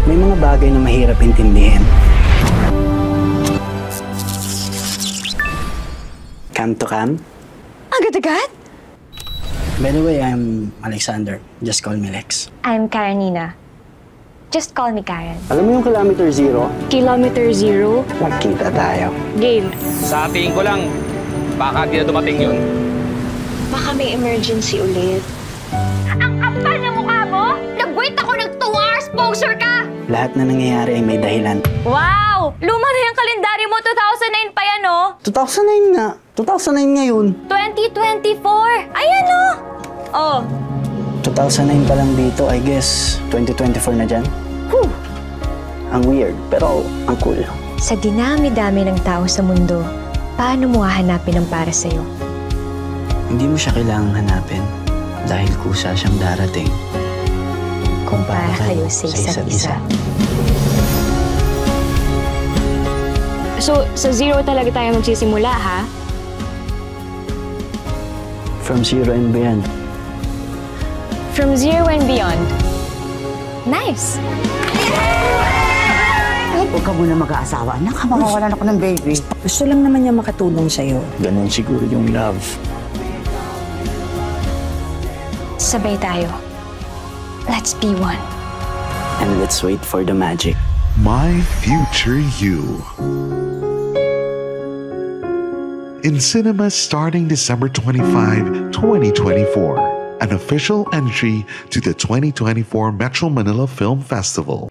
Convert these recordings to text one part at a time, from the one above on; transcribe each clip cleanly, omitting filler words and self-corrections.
May mga bagay na mahirap intindihin. Cam to cam? Agad-agad? By the way, I'm Alexander. Just call me Lex. I'm Karenina. Just call me Karen. Alam mo yung kilometer zero? Kilometer zero? Magkita tayo. Game. Sa tingin ko lang, baka di na dumating yun. Baka may emergency ulit. Ang kapal na mukha mo! Nag-wait ako ng 2 hours, poser ka! Lahat na nangyayari ay may dahilan. Wow! Luma na yung kalendaryo mo, 2009 pa yan, no? 2009 nga. 2009 ngayon. 2024! Ayan, no? Oh. 2009 pa lang dito, I guess 2024 na dyan. Whew. Ang weird, pero ang cool. Sa dinami-dami ng tao sa mundo, paano mo hahanapin ang para sa'yo? Hindi mo siya kailangang hanapin dahil kusa siyang darating. Kung para kayo sa isa't isa. So, sa zero talaga tayo magsisimula, ha? From zero and beyond. From zero and beyond. Nice! Huwag ka muna mag-aasawa. Anak, makawalan ako ng baby. Gusto lang naman niya makatulong sa'yo. Ganon siguro yung love. Sabay tayo. Let's be one. And let's wait for the magic. My Future You. In cinemas starting December 25, 2024. An official entry to the 2024 Metro Manila Film Festival.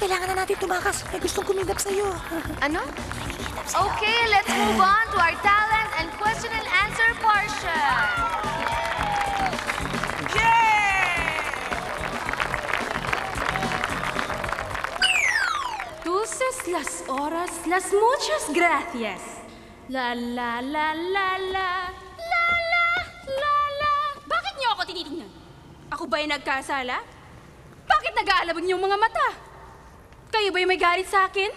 Kailangan na natin tumakas. May gustong kumidap sa'yo. Ano? Okay, let's move on to our talent and question and answer portion. Yay! Dulces las horas, las muchas gracias. La la la la la, la la la la. Bakit niyo ako tinitingnan? Ako ba yung nagkasala? Bakit nag-aalabag niyong mga mata? Kayo ba yung may galit sa akin?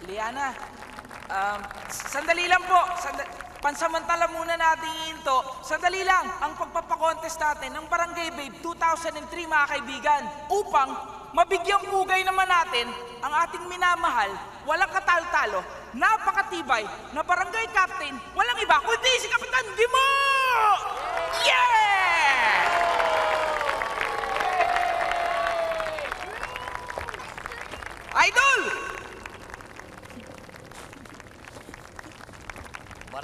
Liana, sandali lang po. Pansamantala muna natin ito. Sandali lang ang pagpapakontest natin ng Barangay Babe 2003, mga kaibigan, upang mabigyang pugay naman natin ang ating minamahal, walang katalo-talo, napakatibay na barangay captain, walang iba kundi si Kapitan Dimo! Yeah! Idol!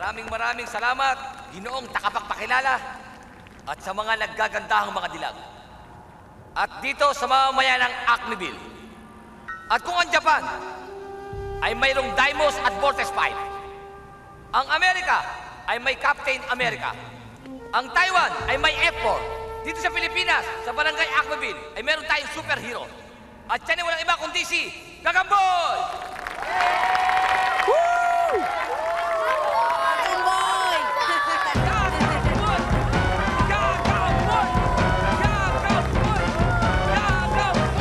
Maraming salamat, Ginoong takapagpakilala at sa mga naggagandahang mga dilag. At dito sa mamamayan ng Acmeville. At kung ang Japan ay mayroong Deimos at Vortex 5, ang Amerika ay may Captain America, ang Taiwan ay may F4, dito sa Pilipinas, sa Barangay Acmeville, ay meron tayong superhero. At yan ay walang iba kundi si Gagamboy! Woo! Gagamboy! Gagamboy! Gagamboy! Gagamboy! Gagamboy!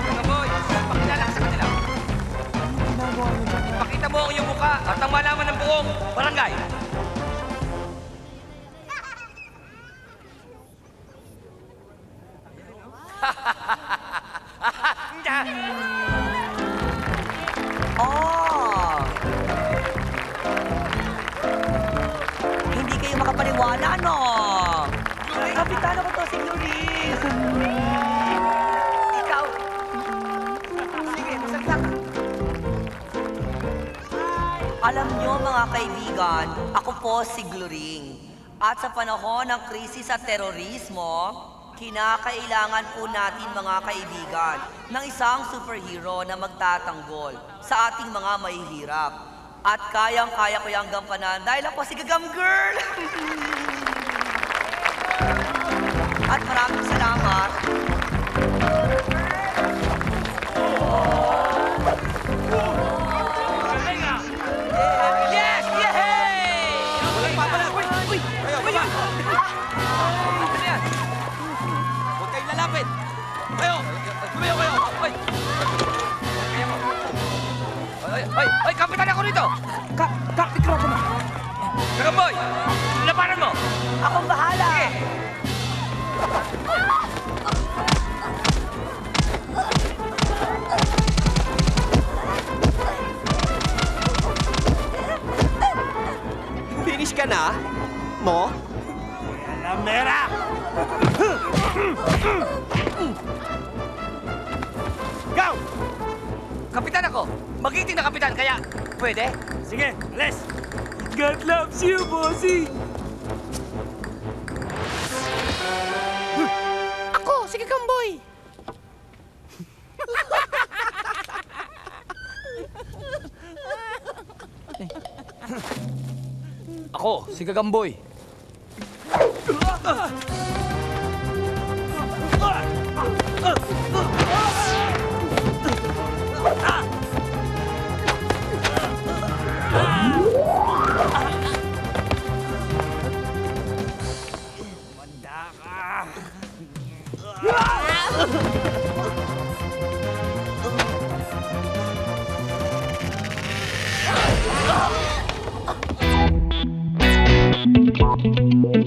Gagamboy, pakilala ka sa kanila. Ipakita mo ang iyong mukha at ang malaman ng buong barangay. Oh! Hindi kayo makapaniwala, no? Kapitano ko to, si Luis. Ikaw. Sige, salita ka. Alam nyo, mga kaibigan, ako po si Gloring. At sa panahon ng krisis at terorismo, kinakailangan po natin, mga kaibigan, ng isang superhero na magtatanggol sa ating mga mahihirap. At kayang-kaya ko yung gampanan dahil ako si Gagam Girl! At maraming salamat. Yes! Yay! Walang papala! Uy! Kayo, baba! Ano yan? Huwag kayong lalapit! Kayo! Tumayo kayo! Ay! Kaya mo! Ay! Kapitan ako rito! Mikropono. Gagamboy! Labanan mo! Akong bahala! Sige! Finish ka na? Mo? Lamera! Go! Kapitan ako! Magiting na kapitan, kaya pwede? Sige, alis! God loves you, bossy! Ako, si Gagamboy! Ako, si Gagamboy. Thank you.